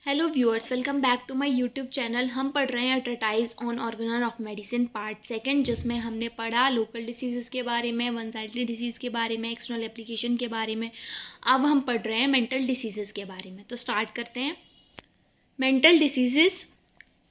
Hello viewers, welcome back to my YouTube channel. हम पढ़ रहे हैं treatise on organon of medicine part second, जिसमें हमने पढ़ा लोकल डिसीज़ के बारे में, वन साइडेड डिसीज़ के बारे में, एक्सटर्नल एप्लीकेशन के बारे में। अब हम पढ़ रहे हैं मेंटल डिसीज़ के बारे में। तो स्टार्ट करते हैं। मेंटल डिसीज़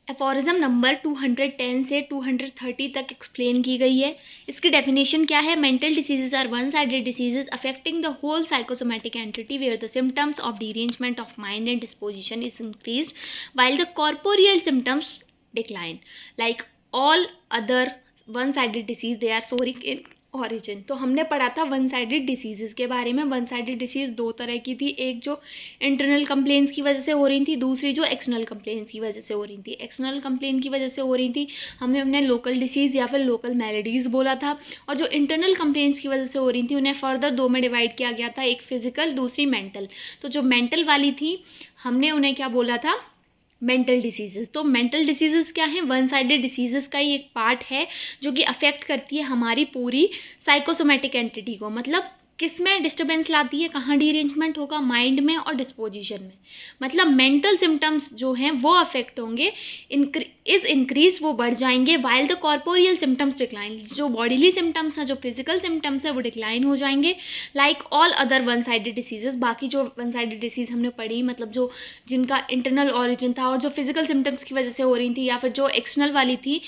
एफोरिज्म नंबर 210 से 230 तक एक्सप्लेन की गई है। इसकी डेफिनेशन क्या है? Mental diseases are one sided diseases affecting the whole psychosomatic entity where the symptoms of derangement of mind and disposition is increased while the corporeal symptoms decline. Like all other one sided disease they are psoric in origin. तो हमने पढ़ा था one sided disease के बारे में। One sided disease दो तरह की थी, एक जो इंटरनल कंप्लेंट्स की वजह से हो रही थी, दूसरी जो एक्सटर्नल कंप्लेंट्स की वजह से हो रही थी। एक्सटर्नल कंप्लेंट की वजह से हो रही थी हमने लोकल डिसीज़ या फिर लोकल मैलेडीज़ बोला था, और जो इंटरनल कंप्लेंट्स की वजह से हो रही थी उन्हें फर्दर दो में डिवाइड किया गया था, एक फिजिकल, दूसरी मेंटल। तो जो मेंटल वाली थी हमने उन्हें क्या बोला था? Mental diseases. तो मेंटल डिसीजेस क्या है? वन साइडेड डिसीजेस का ही एक पार्ट है जो कि अफेक्ट करती है हमारी पूरी साइकोसोमैटिक एंटिटी को। मतलब किस में डिस्टर्बेंस लाती है, कहाँ डीरेंजमेंट होगा? माइंड में और डिस्पोजिशन में। मतलब मेंटल सिम्टम्स जो हैं वो अफेक्ट होंगे, इंक्रीज वो बढ़ जाएंगे, while the corporeal symptoms decline. जो बॉडीली सिम्टम्स हैं, जो फिजिकल सिम्टम्स हैं, वो डिक्लाइन हो जाएंगे like all other one sided diseases. बाकी जो वन साइडेड डिसीज हमने पढ़ी, मतलब जो जिनका इंटरनल ऑरिजिन था और जो फिजिकल सिम्टम्स की वजह से हो रही थी, या फिर जो एक्सटर्नल वाली थी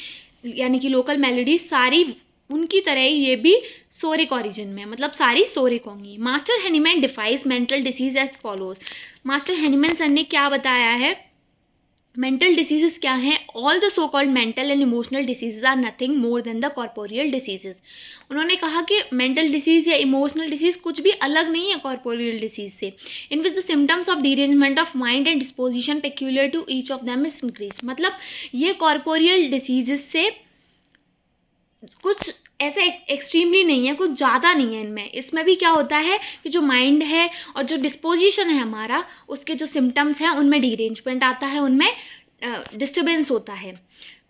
यानी कि लोकल मेलोडीज, सारी उनकी तरह ही ये भी सोरिक ऑरिजिन में, मतलब सारी सोरिक होंगी। Master Hahnemann defines mental disease as follows. Master Hahnemann sir ने क्या बताया है? मेंटल डिसीजेस क्या हैं? All the so called mental and emotional diseases are nothing more than the corporeal diseases. उन्होंने कहा कि मेंटल डिसीज या इमोशनल डिसीज कुछ भी अलग नहीं है कॉर्पोरियल डिसीज से, in which the symptoms of derangement of mind and disposition peculiar to each of them is increase. मतलब ये कॉर्पोरियल डिसीजेस से कुछ ऐसा एक्सट्रीमली नहीं है, कुछ ज़्यादा नहीं है इनमें। इसमें भी क्या होता है कि जो माइंड है और जो डिस्पोजिशन है हमारा, उसके जो सिम्टम्स हैं उनमें डीरेंजमेंट आता है, उनमें डिस्टर्बेंस होता है।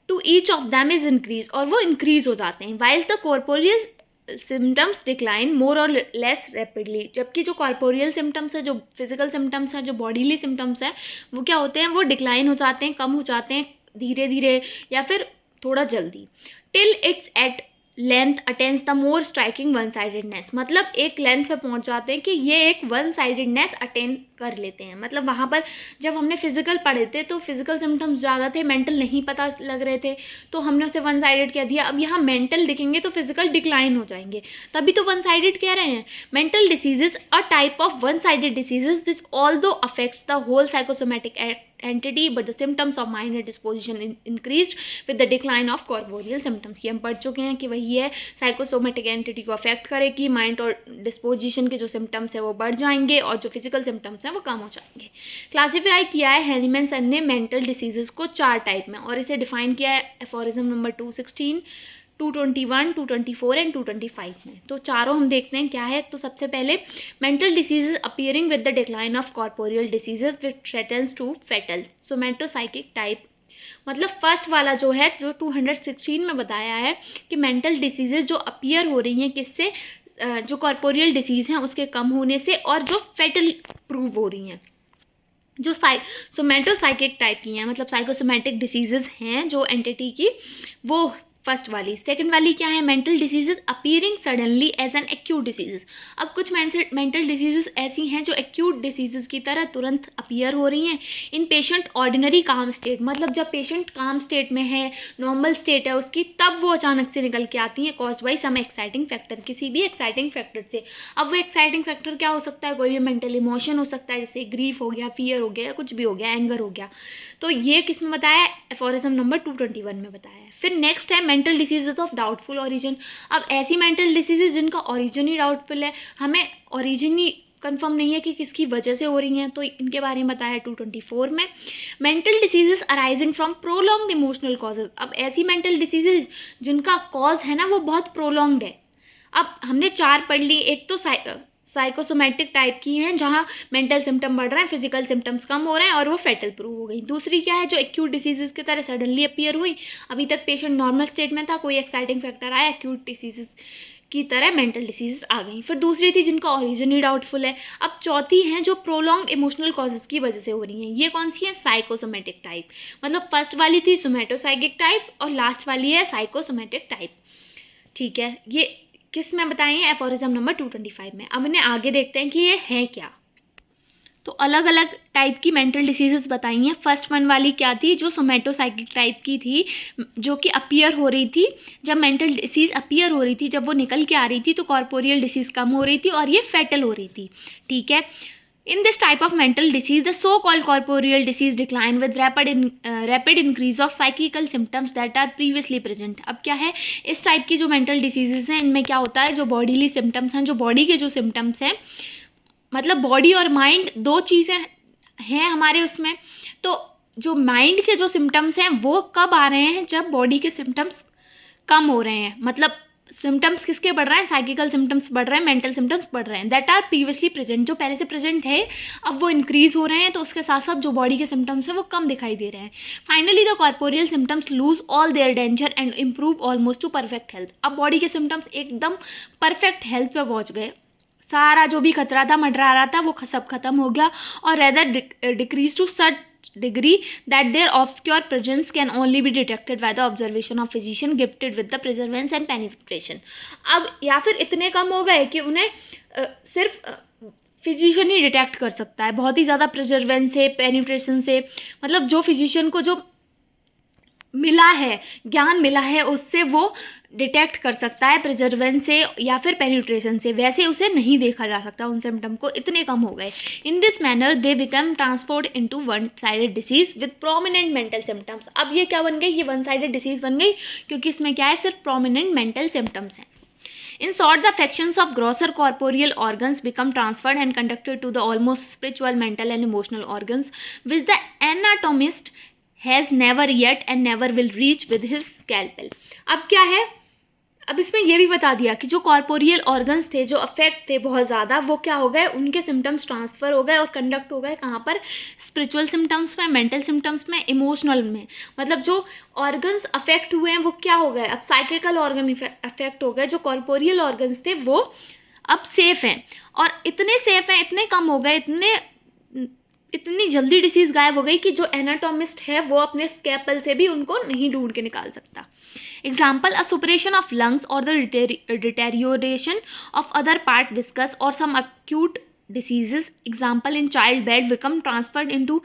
To each of them is increase, और वो इंक्रीज हो जाते हैं। Whilst the corporeal symptoms decline more or less rapidly. जबकि जो कॉर्पोरियल सिम्टम्स है, जो फिजिकल सिम्टम्स हैं, जो बॉडीली सिम्टम्स हैं, वो क्या होते हैं? वो डिक्लाइन हो जाते हैं, कम हो जाते हैं धीरे धीरे या फिर थोड़ा जल्दी। Till it's at length attains the more striking one sidedness. मतलब एक लेंथ पे पहुंच जाते हैं कि ये एक वन साइडेडनेस अटेन कर लेते हैं। मतलब वहाँ पर जब हमने फिजिकल पढ़े थे तो फिजिकल सिम्टम्स ज़्यादा थे, मेंटल नहीं पता लग रहे थे, तो हमने उसे वन साइडेड कह दिया। अब यहाँ मेंटल दिखेंगे तो फिजिकल डिक्लाइन हो जाएंगे, तभी तो वन साइडेड कह रहे हैं। Mental diseases a type of one sided diseases which although affects the whole psychosomatic entity, but the symptoms of mind and disposition increased with the decline of corporeal symptoms। ये हम पढ़ चुके हैं कि वही है, साइकोसोमेटिक एंटिटी को affect करेगी, माइंड और डिस्पोजिशन के जो सिम्टम्स है वो बढ़ जाएंगे और जो फिजिकल सिम्टम्स हैं वो कम हो जाएंगे। क्लासीफाई किया है हेनीमैन सर ने मेंटल डिसीजेस को 4 टाइप में, और इसे डिफाइन किया है एफोरिज्म नंबर 216, 221, 224 एंड 225 में। तो चारों हम देखते हैं क्या है। तो सबसे पहले mental diseases appearing with the decline of corporeal diseases which threatens to fatal somatopsychic type. मतलब फर्स्ट वाला जो है, जो 216 में बताया है कि मेंटल डिसीजेज जो अपीयर हो रही हैं किससे? जो कॉर्पोरियल डिसीज़ हैं उसके कम होने से, और जो फेटल प्रूव हो रही हैं, जो सोमैटोसाइकिक टाइप की हैं, मतलब साइकोसोमैटिक डिसीजेज हैं जो एंटिटी की, वो फर्स्ट वाली। सेकंड वाली क्या है? Mental diseases appearing suddenly as an acute diseases. अब कुछ मेंटल डिसीजेज ऐसी हैं जो एक्यूट डिसीजेज की तरह तुरंत अपीयर हो रही हैं इन पेशेंट ऑर्डिनरी काम स्टेट। मतलब जब पेशेंट काम स्टेट में है, नॉर्मल स्टेट है उसकी, तब वो अचानक से निकल के आती हैं caused by some exciting factor, किसी भी एक्साइटिंग फैक्टर से। अब वो एक्साइटिंग फैक्टर क्या हो सकता है? कोई भी मेंटल इमोशन हो सकता है, जैसे ग्रीफ हो गया, फियर हो गया, कुछ भी हो गया, एंगर हो गया। तो ये किस में बताया है? एफोरिज्म नंबर 221 में बताया है। फिर नेक्स्ट है mental diseases of doubtful origin. अब ऐसी मेंटल डिसीजेज जिनका ओरिजिन ही डाउटफुल है, हमें ओरिजिन ही कंफर्म नहीं है कि किसकी वजह से हो रही हैं, तो इनके बारे में बताया है 224 में। Mental diseases arising from prolonged emotional causes. अब ऐसी मेंटल डिसीजेज जिनका कॉज है ना वो बहुत प्रोलॉन्ग्ड है। अब हमने 4 पढ़ ली। एक तो साइकोसोमैटिक टाइप की हैं जहाँ मेंटल सिम्टम बढ़ रहे हैं, फिजिकल सिम्टम्स कम हो रहे हैं और वो फेटल प्रूव हो गई। दूसरी क्या है? जो एक्यूट डिसीजेस की तरह सडनली अपीयर हुई, अभी तक पेशेंट नॉर्मल स्टेट में था, कोई एक्साइटिंग फैक्टर आया, एक्यूट डिसीजेस की तरह मेंटल डिसीजेस आ गई। फिर दूसरी थी जिनका ओरिजिन ही डाउटफुल है। अब चौथी हैं जो प्रोलॉन्ग्ड इमोशनल कॉजेज़ की वजह से हो रही हैं। ये कौन सी है? Psychosomatic type. मतलब फर्स्ट वाली थी सोमेटोसाइकिक टाइप और लास्ट वाली है साइकोसोमेटिक टाइप। ठीक है, ये किस में बताई है? एफोरिज्म नंबर 225 में। अब इन्हें आगे देखते हैं कि ये है क्या। तो अलग अलग टाइप की मेंटल डिसीजेस बताई हैं। फर्स्ट वन वाली क्या थी? जो सोमेटोसाइकिक टाइप की थी, जो कि अपीयर हो रही थी। जब मेंटल डिसीज अपीयर हो रही थी, जब वो निकल के आ रही थी, तो कॉर्पोरियल डिसीज कम हो रही थी और ये फैटल हो रही थी। ठीक है, in this type of mental disease the so called corporeal disease decline with rapid increase of psychical symptoms that are previously present। अब क्या है, इस टाइप की जो मेंटल डिसीजेस हैं इनमें क्या होता है, जो बॉडीली सिम्टम्स हैं, जो बॉडी के जो सिम्टम्स हैं, मतलब बॉडी और माइंड दो चीज़ें हैं हमारे उसमें। तो जो माइंड के जो सिम्टम्स हैं वो कब आ रहे हैं? जब बॉडी के सिम्टम्स कम हो रहे हैं। मतलब सिम्टम्स किसके बढ़ रहे हैं? साइकिकल सिम्टम्स बढ़ रहे हैं, मेंटल सिम्टम्स बढ़ रहे हैं। दैट आर प्रीवियसली प्रेजेंट, जो पहले से प्रेजेंट है अब वो इंक्रीज हो रहे हैं, तो उसके साथ साथ जो बॉडी के सिम्टम्स हैं वो कम दिखाई दे रहे हैं। Finally the corporeal symptoms lose all their danger and improve almost to perfect health. अब बॉडी के सिम्टम्स एकदम परफेक्ट हेल्थ पे पहुंच गए। सारा जो भी खतरा था, मंडरा रहा था, वो सब खत्म हो गया और rather decrease to such degree that their obscure presence can only be detected by the observation of physician gifted with the perseverance and penetration। अब या फिर इतने कम हो गए कि उन्हें सिर्फ फिजिशियन ही डिटेक्ट कर सकता है, बहुत ही ज़्यादा प्रिजर्वेंस से, पेनिट्रेशन से। मतलब जो फिजिशियन को जो मिला है, ज्ञान मिला है, उससे वो डिटेक्ट कर सकता है प्रिजर्वेंस से या फिर पेनिट्रेशन से, वैसे उसे नहीं देखा जा सकता उन सिम्टम को, इतने कम हो गए। In this manner they become transformed into one sided disease with prominent mental symptoms. अब ये क्या बन गई? ये वन साइडेड डिसीज बन गई, क्योंकि इसमें क्या है, सिर्फ प्रोमिनेंट मेंटल सिम्टम्स हैं। In short, the affections of grosser corporeal organs become transferred and conducted to the almost spiritual, mental and emotional organs, which the anatomist has never yet and never will reach with his scalpel। अब क्या है, अब इसमें यह भी बता दिया कि जो कॉर्पोरियल ऑर्गन्स थे, जो अफेक्ट थे बहुत ज़्यादा, वो क्या हो गए, उनके सिम्टम्स ट्रांसफ़र हो गए और कंडक्ट हो गए कहाँ पर? स्पिरिचुअल सिम्टम्स में, मेंटल सिम्टम्स में, इमोशनल में। मतलब जो ऑर्गन्स अफेक्ट हुए हैं वो क्या हो गए? अब साइकिकल ऑर्गन अफेक्ट हो गए। जो कॉर्पोरियल ऑर्गन्स थे वो अब सेफ हैं, और इतने सेफ हैं, इतने कम हो गए, इतनी जल्दी डिसीज़ गायब हो गई कि जो एनाटोमिस्ट है वो अपने स्कैपल से भी उनको नहीं ढूंढ के निकाल सकता। Example, a suppuration of lungs और the deterioration of other part viscus और some acute diseases, example in child bed become transferred into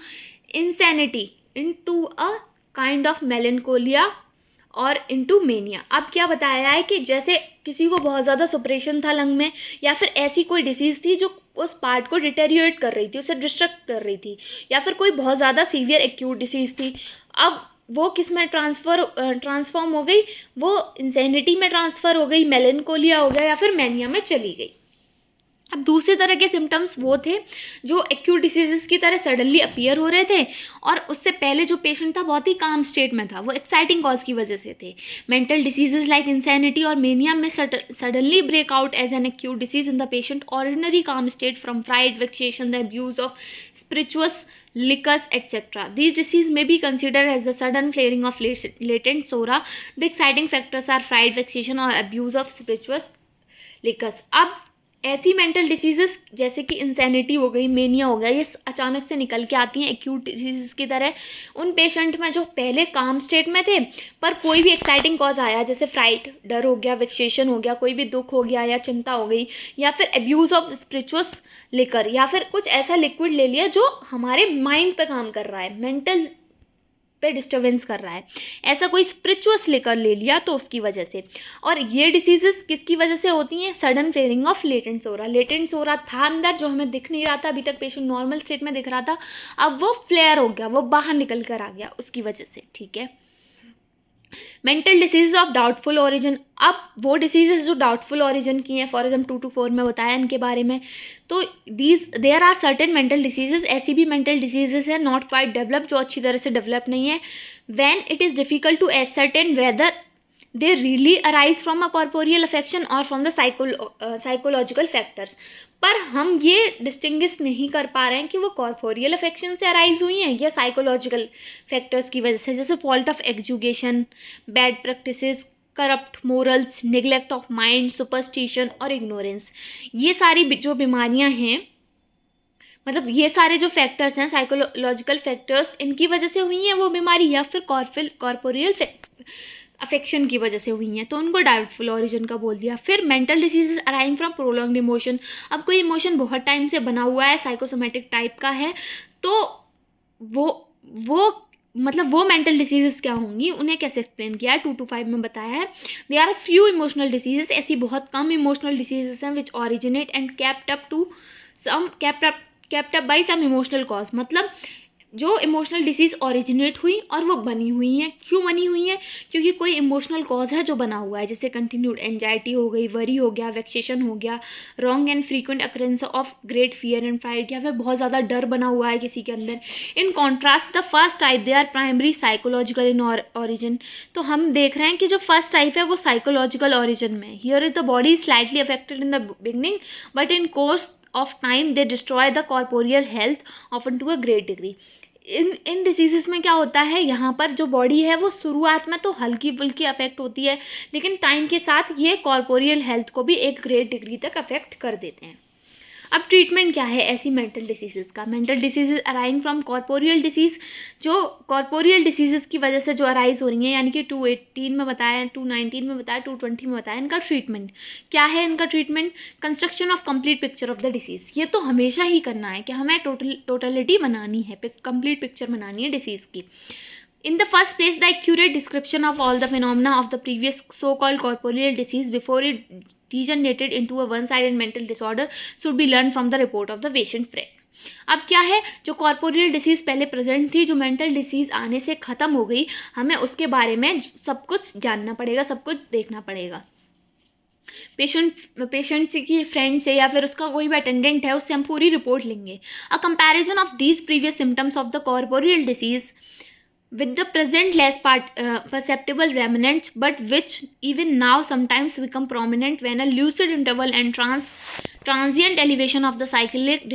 insanity, into a kind of melancholia और इंटू मेनिया। अब क्या बताया है कि जैसे किसी को बहुत ज़्यादा सुपरेशन था लंग में, या फिर ऐसी कोई डिसीज़ थी जो उस पार्ट को डिटेरियोरेट कर रही थी, उसे डिस्ट्रक्ट कर रही थी, या फिर कोई बहुत ज़्यादा सीवियर एक्यूट डिसीज़ थी, अब वो किस में ट्रांसफॉर्म हो गई? वो इंसेनिटी में ट्रांसफ़र हो गई, मेलेंकोलिया हो गया, या फिर मैनिया में चली गई। अब दूसरे तरह के सिम्टम्स वो थे जो एक्यूट डिसीजेस की तरह सडनली अपीयर हो रहे थे, और उससे पहले जो पेशेंट था बहुत ही काम स्टेट में था, वो एक्साइटिंग कॉज की वजह से थे। मेंटल डिसीजेस लाइक इंसैनिटी और मेनिया में suddenly break out as an acute disease in the patient ordinary calm state from fright, vexation, the abuse of spirituous liquors, etc. These diseases may be considered as the sudden flaring of latent sora. The exciting factors are fright, vexation, or abuse of spirituous liquors। अब ऐसी mental diseases जैसे कि insanity हो गई, mania हो गया, ये अचानक से निकल के आती हैं एक्यूट डिसीज़ की तरह उन पेशेंट में जो पहले काम स्टेट में थे, पर कोई भी एक्साइटिंग कॉज आया, जैसे फ्राइट, डर हो गया, वेक्सेशन हो गया, कोई भी दुख हो गया या चिंता हो गई, या फिर एब्यूज़ ऑफ स्पिरिचुअस लिकर, या फिर कुछ ऐसा लिक्विड ले लिया जो हमारे माइंड पे काम कर रहा है, मेंटल पे डिस्टर्बेंस कर रहा है, ऐसा कोई स्पिरिचुअस लिकर ले लिया तो उसकी वजह से। और ये डिसीजेस किसकी वजह से होती हैं? Sudden flaring of latent psora. Latent psora था अंदर, जो हमें दिख नहीं रहा था, अभी तक पेशेंट नॉर्मल स्टेट में दिख रहा था, अब वो फ्लेयर हो गया, वो बाहर निकल कर आ गया उसकी वजह से। ठीक है, mental disease of doubtful origin. अब वो डिसीजेज जो डाउटफुल ओरिजिन की हैं, फॉर एग्जाम्पल 2 to 4 में बताया इनके बारे में, तो there are certain mental diseases, ऐसी भी मेंटल डिसीजेज हैं नॉट क्वाइट डेवलप, जो अच्छी तरह से डेवलप नहीं है, when it is difficult to ascertain whether they really arise from a corporeal affection or from the psychological factors. पर हम ये डिस्टिंग्विश नहीं कर पा रहे हैं कि वो कॉर्पोरियल अफेक्शन से अराइज हुई हैं या साइकोलॉजिकल फैक्टर्स की वजह से, जैसे fault of education, bad practices, corrupt morals, neglect of mind, superstition और इग्नोरेंस। ये सारी जो बीमारियां हैं, मतलब ये सारे जो फैक्टर्स हैं, साइकोलॉजिकल फैक्टर्स, इनकी वजह से हुई हैं वो बीमारी, या फिर कॉर्पोरियल अफेक्शन की वजह से हुई हैं, तो उनको डाउटफुल ओरिजिन का बोल दिया। फिर mental diseases arriving from prolonged emotion. अब कोई इमोशन बहुत टाइम से बना हुआ है, साइकोसोमेटिक टाइप का है, तो वो मतलब वो मेंटल डिसीजेस क्या होंगी, उन्हें कैसे एक्सप्लेन किया है, 2 to 5 में बताया है। There are few emotional diseases, ऐसी बहुत कम इमोशनल डिसीजेस हैं which originate and kept up by some emotional cause. मतलब जो इमोशनल डिसीज़ ओरिजिनेट हुई और वो बनी हुई हैं, क्यों बनी हुई हैं, क्योंकि कोई इमोशनल कॉज है जो बना हुआ है, जैसे कंटिन्यूड एंजाइटी हो गई, वरी हो गया, वेक्सेशन हो गया, wrong and frequent occurrence of great fear and fright, या फिर बहुत ज़्यादा डर बना हुआ है किसी के अंदर। In contrast the first type they are primary psychological in origin. तो हम देख रहे हैं कि जो फर्स्ट टाइप है वो साइकोलॉजिकल ऑरिजिन में। Here is the body slightly affected in the beginning, but in course of time they destroy the corporeal health often to a great degree। In diseases में क्या होता है, यहाँ पर जो बॉडी है वो शुरुआत में तो हल्की फुल्की अफेक्ट होती है, लेकिन टाइम के साथ ये कॉर्पोरियल हेल्थ को भी एक ग्रेट डिग्री तक अफेक्ट कर देते हैं। अब ट्रीटमेंट क्या है ऐसी मेंटल डिसीजेस का। Mental diseases arriving from corporeal disease, जो कॉर्पोरियल डिसीजेस की वजह से जो अराइज हो रही हैं, यानी कि 218 में बताया, 219 में बताया, 220 में बताया, इनका ट्रीटमेंट क्या है। इनका treatment construction of complete picture of the disease. ये तो हमेशा ही करना है कि हमें टोटलिटी बनानी है, कंप्लीट पिक्चर बनानी है डिसीज़ की। In the first place, the accurate description of all the phenomena of the previous so-called corporeal disease before it degenerated into a one-sided mental disorder should be learned from the report of the patient friend। अब क्या है, जो corporeal disease पहले present थी, जो mental disease आने से ख़त्म हो गई, हमें उसके बारे में सब कुछ जानना पड़ेगा, सब कुछ देखना पड़ेगा। पेशेंट की फ्रेंड से या फिर उसका कोई भी अटेंडेंट है, उससे हम पूरी रिपोर्ट लेंगे। A comparison of these previous symptoms of the corporeal disease with the present less perceptible remnants, but which even now sometimes become prominent when a lucid interval and transient elevation of the cyclic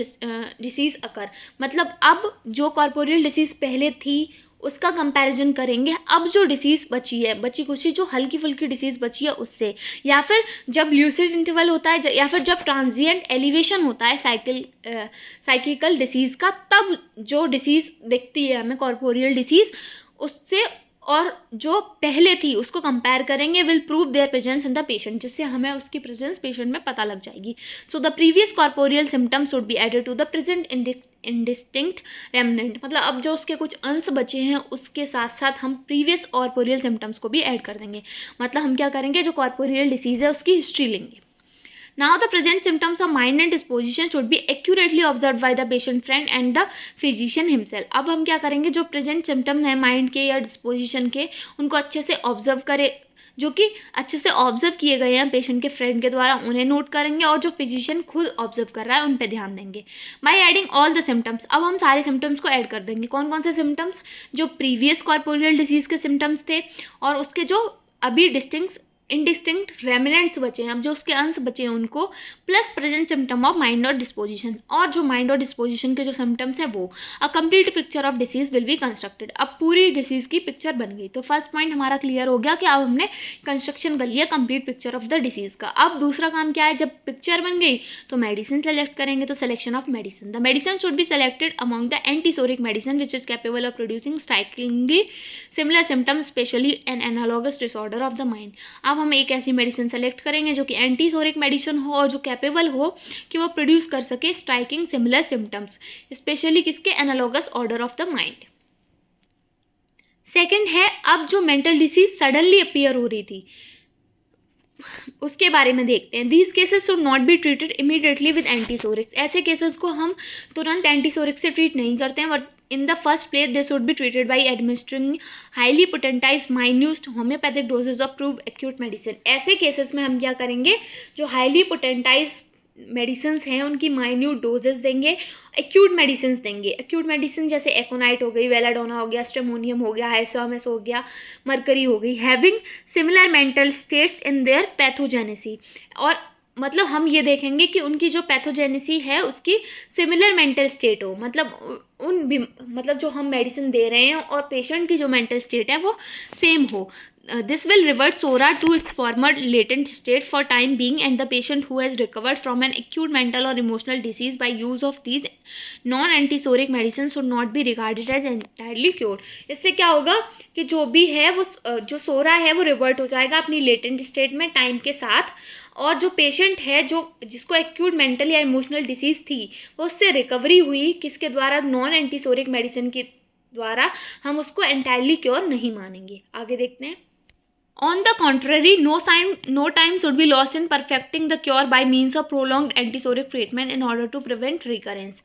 disease occur। मतलब अब जो corporeal disease पहले थी उसका comparison करेंगे अब जो disease बची है, बची कुछ जो हल्की फुल्की डिसीज़ बची है उससे, या फिर जब ल्यूसिड इंटरवल होता है, या फिर जब ट्रांजिएंट एलिवेशन होता है साइक्लिकल डिसीज़ का, तब जो डिसीज़ दिखती है हमें कॉर्पोरियल डिसीज़ उससे, और जो पहले थी उसको कंपेयर करेंगे। Will prove their presence in the patient, जिससे हमें उसकी प्रेजेंस पेशेंट में पता लग जाएगी। So the previous corporeal symptoms should be added to the present indistinct remnant. मतलब अब जो उसके कुछ अंश बचे हैं उसके साथ साथ हम प्रीवियस कॉर्पोरियल सिम्टम्स को भी ऐड कर देंगे। मतलब हम क्या करेंगे, जो कॉर्पोरियल डिसीज़ है उसकी हिस्ट्री लेंगे। Now the present symptoms of mind and disposition should be accurately observed by the patient friend and the physician himself। अब हम क्या करेंगे, जो प्रेजेंट सिम्टम है माइंड के या डिस्पोजिशन के, उनको अच्छे से ऑब्जर्व करें, जो कि अच्छे से ऑब्जर्व किए गए हैं पेशेंट के फ्रेंड के द्वारा, उन्हें नोट करेंगे, और जो फिजिशियन खुद ऑब्जर्व कर रहा है उन पे ध्यान देंगे। By adding all the symptoms, अब हम सारे सिम्टम्स को ऐड कर देंगे। कौन कौन से सिम्टम्स, जो प्रीवियस कॉर्पोरियल डिजीज़ के सिम्टम्स थे और उसके जो अभी इंडिस्टिंक्ट रेमिनेंट्स बचे हैं, अब जो उसके अंश बचे हैं उनको, plus present symptom of mind और डिस्पोजिशन, और जो माइंड और डिस्पोजिशन के जो सिम्टम्स हैं वो, a complete picture of disease will be constructed. अब पूरी डिसीज़ की पिक्चर बन गई। तो फर्स्ट पॉइंट हमारा क्लियर हो गया कि अब हमने कंस्ट्रक्शन कर लिया complete picture of the disease का। अब दूसरा काम क्या है, जब पिक्चर बन गई तो मेडिसिन सेलेक्ट करेंगे। तो selection of medicine, the medicine should be selected among the antipsoric medicine which is capable of producing strikingly similar symptoms, specially an analogous disorder of the mind. अब हम एक ऐसी मेडिसिन सेलेक्ट करेंगे जो कि antipsoric medicine हो और जो कैपेबल हो कि वो प्रोड्यूस कर सके स्ट्राइकिंग सिमिलर सिम्टम्स, स्पेशली किसके, analogous order of the mind. Second है, अब जो मेंटल डिसीज सडनली अपीयर हो रही थी उसके बारे में देखते हैं। These cases should not be treated immediately with antipsorics. ऐसे केसेस को हम तुरंत एंटीसोरिक से ट्रीट नहीं करते हैं, but in the first place they should be treated by administering highly potentized minute homeopathic doses of proved acute medicine। ऐसे cases में हम क्या करेंगे, जो हाईली पोटेंटाइज मेडिसिन हैं उनकी माइन्यूट डोजेस देंगे, एक्यूट मेडिसिन देंगे। एक्यूट मेडिसिन जैसे एकोनाइट हो गई, वेलाडोना हो गया, स्ट्रेमोनियम हो गया, हाइसोमेस हो गया, मरकरी हो गई, having similar mental states in their pathogenesy. और मतलब हम ये देखेंगे कि उनकी जो पैथोजेनेसी है उसकी सिमिलर मेंटल स्टेट हो, मतलब मतलब जो हम मेडिसिन दे रहे हैं और पेशेंट की जो मेंटल स्टेट है वो सेम हो। This will revert SORA to its former latent state for time being, and the patient who has recovered from an acute mental or emotional disease by use of these non-antisoric medicines should not be regarded as entirely cured. इससे क्या होगा कि जो भी है वो जो सोरा है वो रिवर्ट हो जाएगा अपनी लेटेंट स्टेट में टाइम के साथ, और जो पेशेंट है जो जिसको एक्यूट मेंटल या इमोशनल डिसीज़ थी वो उससे रिकवरी हुई किसके द्वारा, नॉन एंटीसोरिक मेडिसिन के द्वारा, हम उसको एंटायरली क्योर नहीं मानेंगे. आगे देखते हैं. On the contrary, no time should be lost in perfecting the cure by means of prolonged antisoric treatment in order to prevent recurrence.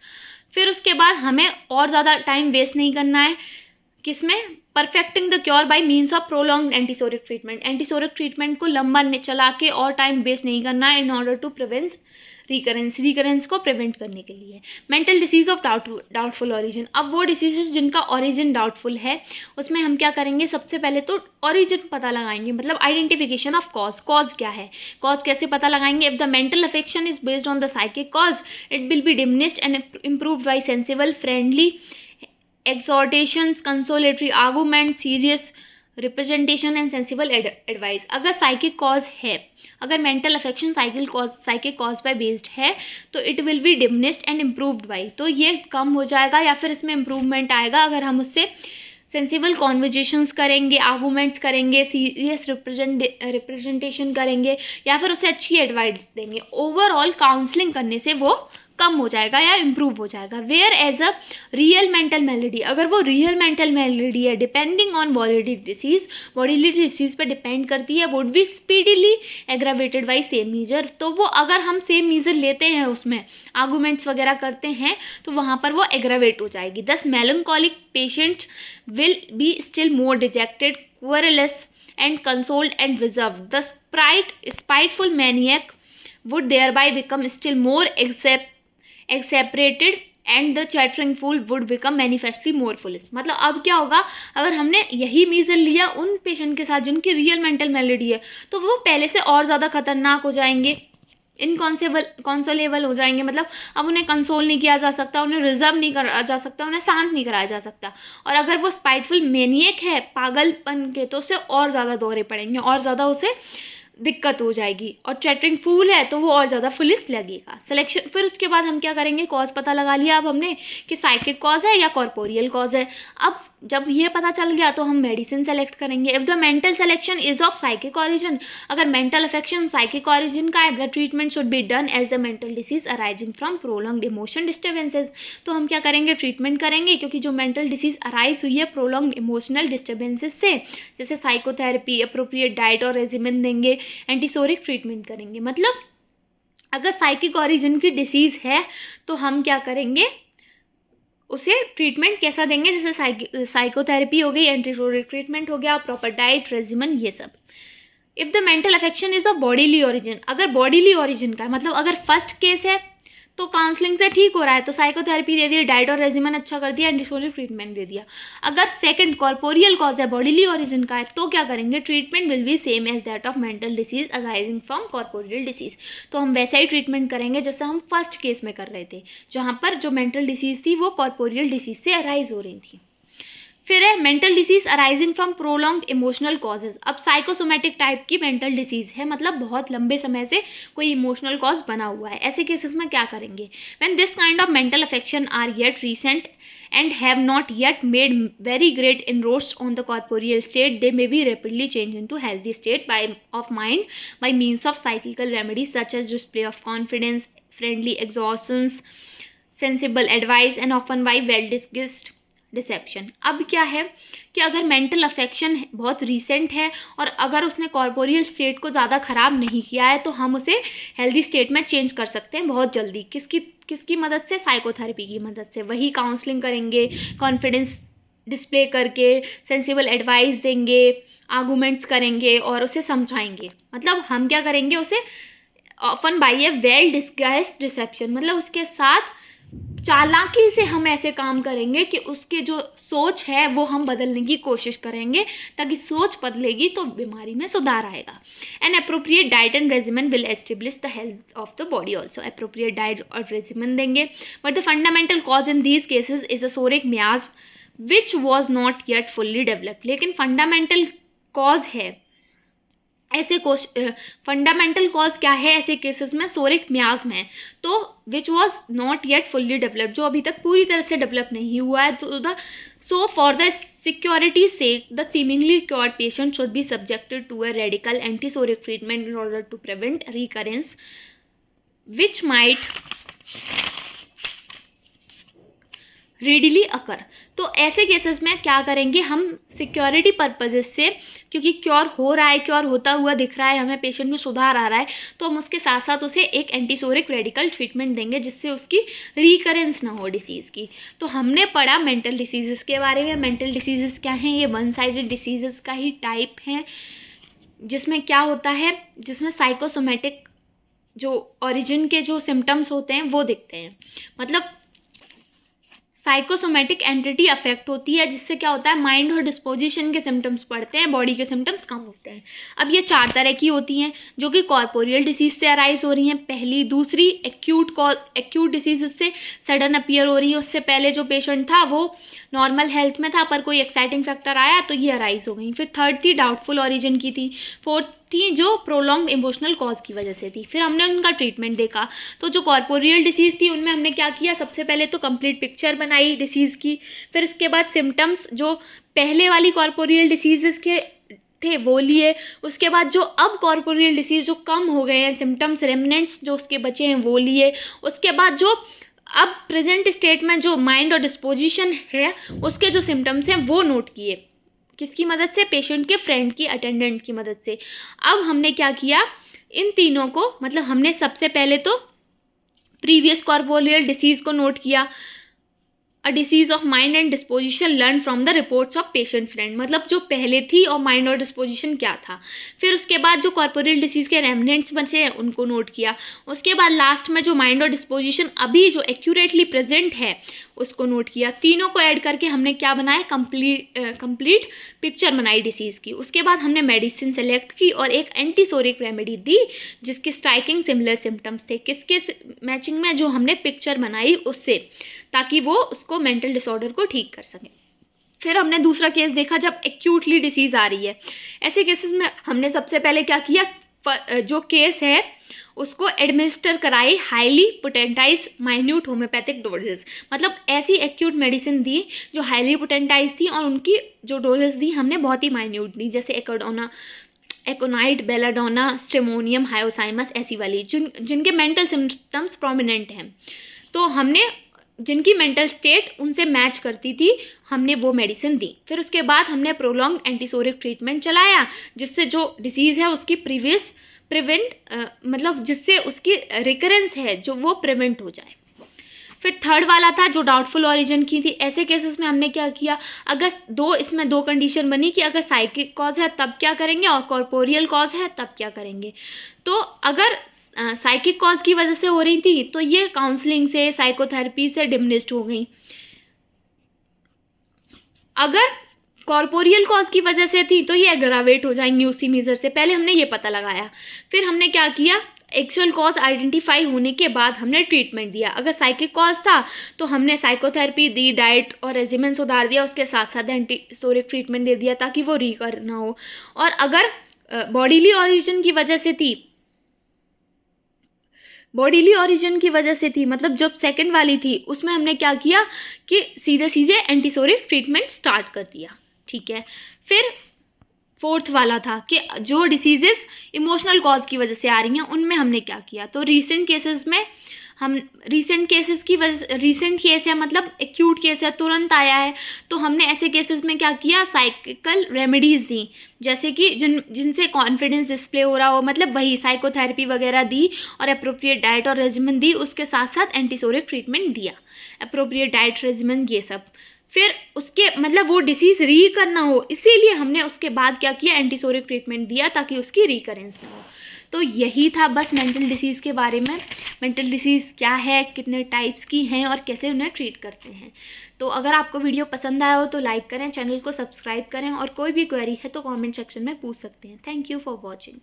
फिर उसके बाद हमें और ज़्यादा टाइम वेस्ट नहीं करना है किसमें, perfecting the cure by means of prolong antipsoric treatment. Antipsoric treatment को लंबा चला के और टाइम वेस्ट नहीं करना है in order to prevent recurrence को प्रिवेंट करने के लिए. Mental disease of doubtful origin. अब वो डिसीजेस जिनका ऑरिजिन डाउटफुल है उसमें हम क्या करेंगे, सबसे पहले तो ऑरिजिन पता लगाएंगे, मतलब आइडेंटिफिकेशन ऑफ कॉज क्या है, कॉज कैसे पता लगाएंगे. If the mental affection is based on the psychic cause it will be diminished and improved by sensible friendly exhortations, consolatory argument, serious representation and sensible advice. अगर psychic cause है, अगर mental affection psychic cause पर based है तो it will be diminished and improved by, तो ये कम हो जाएगा या फिर इसमें इम्प्रूवमेंट आएगा अगर हम उससे सेंसिबल कॉन्वर्जेशंस करेंगे, आर्गूमेंट्स करेंगे, सीरियस रिप्रेजेंटेशन करेंगे या फिर उसे अच्छी एडवाइस देंगे. ओवरऑल काउंसलिंग करने से वो कम हो जाएगा या इम्प्रूव हो जाएगा. Whereas a real mental malady, अगर वो रियल मेंटल मेलेडी है डिपेंडिंग ऑन बॉडीली डिसीज पे डिपेंड करती है, would be speedily aggravated by same measure. तो वो अगर हम सेम मीजर लेते हैं उसमें आर्गूमेंट्स वगैरह करते हैं तो वहाँ पर वो एग्रावेट हो जाएगी. Thus melancholic patient will be still more dejected, querulous and consoled and reserved. The spiteful maniac would thereby become still more exasperated and the chattering fool would become manifestly more foolish. मतलब अब क्या होगा, अगर हमने यही measure लिया उन patient के साथ जिनकी रियल मेंटल मेलेडी है तो वो पहले से और ज़्यादा खतरनाक हो जाएंगे, इनकॉन्सोलेबल हो जाएंगे. मतलब अब उन्हें कंसोल नहीं किया जा सकता, उन्हें रिजर्व नहीं करा जा सकता, उन्हें शांत नहीं कराया जा सकता. और अगर वो स्पाइटफुल मैनिएक है पागलपन के तो उसे और ज़्यादा दौरे पड़ेंगे, और ज़्यादा उसे दिक्कत हो जाएगी. और चैटरिंग फूल है तो वो और ज़्यादा फुलिस लगेगा. सिलेक्शन, फिर उसके बाद हम क्या करेंगे, कॉज पता लगा लिया अब हमने कि साइकिक कॉज है या कॉर्पोरियल कॉज है. अब जब ये पता चल गया तो हम मेडिसिन सेलेक्ट करेंगे. If the mental selection is of psychic origin, अगर मेंटल अफेक्शन साइकिक ऑरिजिन का है, the treatment should be done as the mental disease arising from prolonged emotion disturbances. तो हम क्या करेंगे, ट्रीटमेंट करेंगे क्योंकि जो मेंटल डिसीज अराइज हुई है प्रोलॉन्ग्ड इमोशनल डिस्टर्बेंसेज से, जैसे साइकोथेरेपी, अप्रोप्रिएट डाइट और रेजिमेन देंगे, एंटीसोरिक ट्रीटमेंट करेंगे. मतलब अगर साइकिक ऑरिजिन की डिसीज़ है तो हम क्या करेंगे, उसे ट्रीटमेंट कैसा देंगे, जैसे साइकोथेरेपी हो गई, एंटीसोरिक ट्रीटमेंट हो गया, प्रॉपर डाइट, रेजिमेन, ये सब. If the mental affection is of bodily origin, अगर बॉडीली ओरिजिन का है, मतलब अगर फर्स्ट केस है तो काउंसलिंग से ठीक हो रहा है तो साइकोथेरेपी दे दी, डाइट और रेजिमेन अच्छा कर दिया, एंटीसोरिक ट्रीटमेंट दे दिया. अगर सेकंड कॉर्पोरियल कॉज है, बॉडीली ओरिजिन का है, तो क्या करेंगे, treatment will be same as that of mental disease arising from corporeal disease. तो हम वैसा ही ट्रीटमेंट करेंगे जैसा हम फर्स्ट केस में कर रहे थे, जहाँ पर जो मेंटल डिसीज थी वो कॉर्पोरियल डिसीज से अराइज हो रही थी. फिर है mental disease arising from prolonged emotional causes. अब साइकोसोमेटिक टाइप की मेंटल डिसीज है, मतलब बहुत लंबे समय से कोई इमोशनल कॉज बना हुआ है. ऐसे केसेस में क्या करेंगे, when this kind of mental affection are yet recent and have not yet made very great inroads on the corporeal state, they may be rapidly changed into healthy state of mind by means of psychical remedies such as display of confidence, friendly exhaustions, sensible advice, and often by well disguised deception. अब क्या है कि अगर mental affection बहुत recent है और अगर उसने कॉर्पोरियल स्टेट को ज़्यादा ख़राब नहीं किया है तो हम उसे हेल्दी स्टेट में चेंज कर सकते हैं बहुत जल्दी. किसकी मदद से, साइकोथेरेपी की मदद से. वही काउंसलिंग करेंगे, कॉन्फिडेंस डिस्प्ले करके, सेंसिबल एडवाइस देंगे, आर्गूमेंट्स करेंगे और उसे समझाएंगे. मतलब हम क्या करेंगे, उसे ऑफन बाय ए वेल डिस्गाइज्ड डिसेप्शन, मतलब उसके साथ चालाकी से हम ऐसे काम करेंगे कि उसके जो सोच है वो हम बदलने की कोशिश करेंगे, ताकि सोच बदलेगी तो बीमारी में सुधार आएगा. An appropriate diet and regimen will establish the health of the body also. Appropriate diet और रेजिमेन देंगे. But the fundamental cause in these cases is the psoric miasm which was not yet fully developed. लेकिन fundamental cause है, ऐसे fundamental cause क्या है ऐसे cases में? सोरिक मियाज्म है, तो विच was not yet fully developed, जो अभी तक पूरी तरह से डेवलप नहीं हुआ है। तो for the security sake the seemingly cured patient should be subjected to a radical antipsoric treatment in order to prevent recurrence which might readily occur. तो ऐसे केसेस में क्या करेंगे हम? सिक्योरिटी पर्पजेस से, क्योंकि क्योर हो रहा है, क्योर होता हुआ दिख रहा है, हमें पेशेंट में सुधार आ रहा है, तो हम उसके साथ साथ उसे एक एंटीसोरिक रेडिकल ट्रीटमेंट देंगे जिससे उसकी रिकरेंस ना हो डिसीज़ की। तो हमने पढ़ा मेंटल डिसीजेस के बारे में। मेंटल डिसीजेस क्या हैं? ये वन साइडेड डिसीजेस का ही टाइप है, जिसमें क्या होता है, जिसमें साइकोसोमेटिक जो ओरिजिन के जो सिम्टम्स होते हैं वो दिखते हैं। मतलब साइकोसोमेटिक एंटिटी अफेक्ट होती है, जिससे क्या होता है, माइंड और डिस्पोजिशन के सिम्टम्स बढ़ते हैं, बॉडी के सिम्टम्स कम होते हैं। अब ये 4 तरह की होती हैं जो कि कॉर्पोरियल डिसीज से अराइज हो रही हैं। पहली, दूसरी एक्यूट डिसीज से सडन अपीयर हो रही है, उससे पहले जो पेशेंट था वो नॉर्मल हेल्थ में था पर कोई एक्साइटिंग फैक्टर आया तो ये अराइज हो गई। फिर थर्ड थी डाउटफुल ओरिजिन की थी। फोर्थ थी जो प्रोलॉन्ग इमोशनल कॉज की वजह से थी। फिर हमने उनका ट्रीटमेंट देखा। तो जो कॉर्पोरियल डिसीज़ थी उनमें हमने क्या किया, सबसे पहले तो कंप्लीट पिक्चर बनाई डिसीज़ की। फिर उसके बाद सिम्टम्स जो पहले वाली कॉर्पोरियल डिसीजेस के थे वो लिए। उसके बाद जो अब कॉर्पोरियल डिसीज़ जो कम हो गए हैं, सिम्टम्स रेमिनेंट्स जो उसके बचे हैं वो लिए। उसके बाद जो अब प्रेजेंट स्टेट में जो माइंड और डिस्पोजिशन है उसके जो सिम्टम्स हैं वो नोट किए। किसकी मदद से? पेशेंट के फ्रेंड की, अटेंडेंट की मदद से। अब हमने क्या किया, इन तीनों को, मतलब हमने सबसे पहले तो प्रीवियस कॉर्पोरियल डिसीज़ को नोट किया, a disease of mind and disposition learn from the reports of patient friend, मतलब जो पहले थी और माइंड और डिस्पोजिशन क्या था। फिर उसके बाद जो कॉर्पोरियल डिसीज़ के रेमिनेंट्स बचे हैं उनको नोट किया। उसके बाद लास्ट में जो माइंड और डिस्पोजिशन अभी जो एक्यूरेटली प्रेजेंट है उसको नोट किया। तीनों को ऐड करके हमने क्या बनाया, कंप्लीट पिक्चर बनाई डिसीज़ की। उसके बाद हमने मेडिसिन सेलेक्ट की और एक एंटीसोरिक रेमेडी दी जिसके स्ट्राइकिंग सिमिलर सिम्टम्स थे। किसके मैचिंग में? जो हमने पिक्चर बनाई उससे, ताकि वो उसको मेंटल डिसऑर्डर को ठीक कर सकें। फिर हमने दूसरा केस देखा जब एक्यूटली डिसीज़ आ रही है। ऐसे केसेस में हमने सबसे पहले क्या किया, जो केस है उसको एडमिनिस्टर कराई highly potentise minute homeopathic doses, मतलब ऐसी एक्यूट मेडिसिन दी जो हाईली पोटेंटाइज थी और उनकी जो डोजेस दी हमने बहुत ही माइन्यूट दी, जैसे एकोनाइट, बेलाडोना, स्टेमोनियम, हायोसाइमस, ऐसी वाली जिनके मेंटल सिम्टम्स प्रोमिनेंट हैं। तो हमने जिनकी मेंटल स्टेट उनसे मैच करती थी हमने वो मेडिसिन दी। फिर उसके बाद हमने प्रोलॉन्ग एंटीसोरिक ट्रीटमेंट चलाया जिससे जो डिसीज़ है उसकी मतलब जिससे उसकी रिकरेंस है जो वो प्रिवेंट हो जाए। फिर थर्ड वाला था जो डाउटफुल ओरिजिन की थी। ऐसे केसेस में हमने क्या किया, अगर इसमें दो कंडीशन बनी कि अगर साइकिक कॉज है तब क्या करेंगे और कॉर्पोरियल कॉज है तब क्या करेंगे। तो अगर साइकिक कॉज की वजह से हो रही थी तो ये काउंसलिंग से, साइकोथेरेपी से डिमिनिश्ड हो गई। अगर कॉर्पोरियल कॉज की वजह से थी तो ये एग्रावेट हो जाएंगी उसी मेजर से। पहले हमने ये पता लगाया, फिर हमने क्या किया, एक्चुअल कॉज आइडेंटिफाई होने के बाद हमने ट्रीटमेंट दिया। अगर साइकिक कॉज था तो हमने साइकोथेरेपी दी, डाइट और रेजिमेंट सुधार दिया, उसके साथ साथ एंटीसोरिक ट्रीटमेंट दे दिया ताकि वो रिकर ना हो। और अगर बॉडीली ओरिजिन की वजह से थी, मतलब जो सेकंड वाली थी उसमें हमने क्या किया कि सीधे सीधे एंटीसोरिक ट्रीटमेंट स्टार्ट कर दिया। ठीक है। फिर फोर्थ वाला था कि जो डिसीजेस इमोशनल कॉज की वजह से आ रही हैं उनमें हमने क्या किया। तो रीसेंट केस है, मतलब एक्यूट केस है, तुरंत आया है, तो हमने ऐसे केसेस में क्या किया, साइकिकल रेमेडीज़ दी, जैसे कि जिनसे कॉन्फिडेंस डिस्प्ले हो रहा हो, मतलब वही साइकोथेरेपी वगैरह दी और अप्रोप्रिएट डाइट और रेजिमेंट दी, उसके साथ साथ एंटीसोरिक ट्रीटमेंट दिया, अप्रोप्रिएट डाइट, रेजिमेंट, ये सब। फिर उसके मतलब वो डिसीज़ रिकर ना हो, इसीलिए हमने उसके बाद क्या किया, एंटीसोरिक ट्रीटमेंट दिया ताकि उसकी रिकरेंस ना हो। तो यही था बस मेंटल डिसीज़ के बारे में। मेंटल डिसीज़ क्या है, कितने टाइप्स की हैं और कैसे उन्हें ट्रीट करते हैं। तो अगर आपको वीडियो पसंद आया हो तो लाइक करें, चैनल को सब्सक्राइब करें और कोई भी क्वेरी है तो कमेंट सेक्शन में पूछ सकते हैं। Thank you for watching.